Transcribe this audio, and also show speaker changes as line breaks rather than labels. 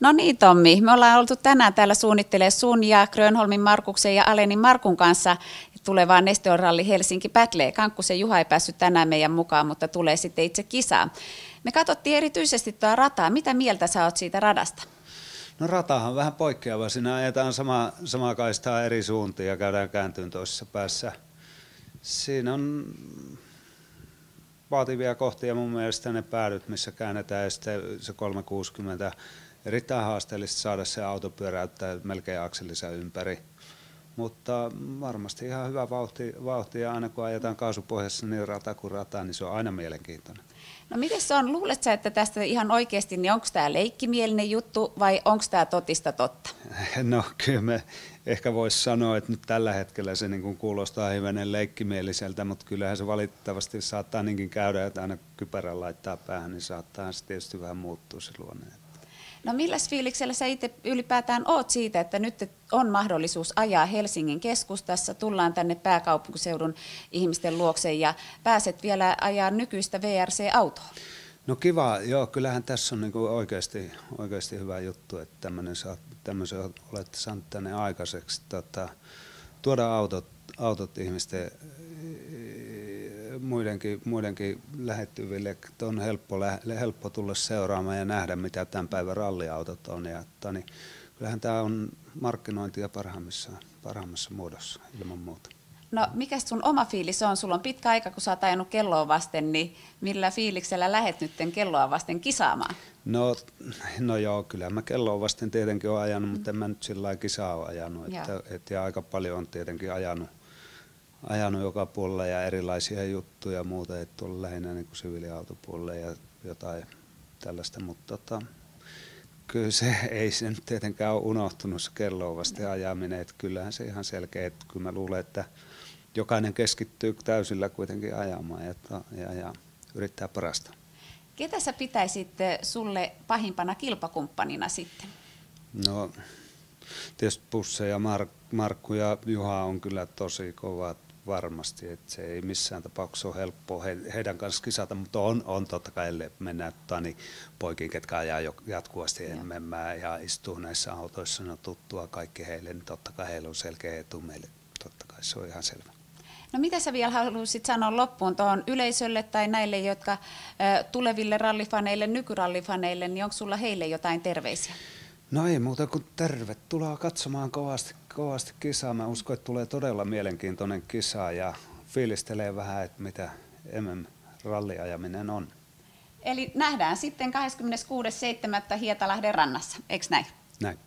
No niin Tommi, me ollaan oltu tänään täällä suunnittelemaan sun ja Grönholmin Markuksen ja Alenin Markun kanssa tulevaa Neste Oil Rally Helsinki Battle. Kankkusen Juha ei päässyt tänään meidän mukaan, mutta tulee sitten itse kisaan. Me katsottiin erityisesti tuota rataa. Mitä mieltä sä oot siitä radasta?
No ratahan on vähän poikkeava. Siinä ajetaan samaa kaistaa eri suuntiin ja käydään kääntyyn toisessa päässä. Siinä on vaativia kohtia mun mielestä ne päädyt, missä käännetään ja sitten se 360. Erittäin haasteellista saada se auto pyöräyttää melkein akselissa ympäri. Mutta varmasti ihan hyvä vauhti ja aina kun ajetaan kaasupohjassa niin rata kuin rata, niin se on aina mielenkiintoinen.
No miten se on? Luuletko sä, että tästä ihan oikeasti, niin onko tämä leikkimielinen juttu vai onko tämä totista totta?
No kyllä me ehkä voisi sanoa, että nyt tällä hetkellä se niin kuin kuulostaa hivenen leikkimieliseltä, mutta kyllähän se valitettavasti saattaa niinkin käydä, että aina kypärän laittaa päähän, niin saattaa se tietysti vähän muuttua se luonne.
No milläs fiiliksellä sä itse ylipäätään oot siitä, että nyt on mahdollisuus ajaa Helsingin keskustassa, tullaan tänne pääkaupunkiseudun ihmisten luokse ja pääset vielä ajaa nykyistä VRC-autoa?
No kiva, joo, kyllähän tässä on niin kuin oikeasti hyvä juttu, että tämmöisen olette saaneet tänne aikaiseksi. Tuoda autot ihmisten muidenkin lähettyville, että on helppo tulla seuraamaan ja nähdä, mitä tämän päivän ralliautot on. Ja, niin, kyllähän tämä on markkinointia parhaimmassa muodossa ilman muuta.
No mikä sun oma fiilis on? Sulla on pitkä aika, kun sä oot ajanut kelloa vasten, niin millä fiiliksellä lähet nyt kelloa vasten kisaamaan?
No joo, kyllä mä kelloa vasten tietenkin olen ajanut, mutta en mä nyt sillä lailla kisaa ole ajanut. Ja aika paljon on tietenkin ajanut joka puolella ja erilaisia juttuja ja muuta, että on lähinnä niin kuin siviiliautopuolella ja jotain tällaista, mutta kyllä ei se nyt tietenkään ole unohtunut se kelloa vasten ajaminen, että kyllähän se ihan selkeä, että kyllä mä luulen, että jokainen keskittyy täysillä kuitenkin ajamaan ja yrittää parasta.
Ketä sä pitäisit sulle pahimpana kilpakumppanina sitten? No
tietysti Pusse ja Markku ja Juha on kyllä tosi kovat varmasti, että se ei missään tapauksessa ole helppoa heidän kanssa kisata, mutta on totta kai, ellei mennään poikiin, ketkä ajaa jatkuvasti enemmän ja istuu näissä autoissa, ne on tuttua kaikki heille, niin totta kai heillä on selkeä etu meille, totta kai se on ihan selvä.
No mitä sä vielä haluaisit sanoa loppuun tuohon yleisölle tai näille, jotka tuleville rallifaneille, nykyrallifaneille, niin onko sulla heille jotain terveisiä?
No ei muuta kuin tervetuloa katsomaan kovasti kisaa. Mä uskon, että tulee todella mielenkiintoinen kisa ja fiilistelee vähän, että mitä MM-ralliajaminen on.
Eli nähdään sitten 26.7. Hietalahden rannassa, eikö näin?
Näin.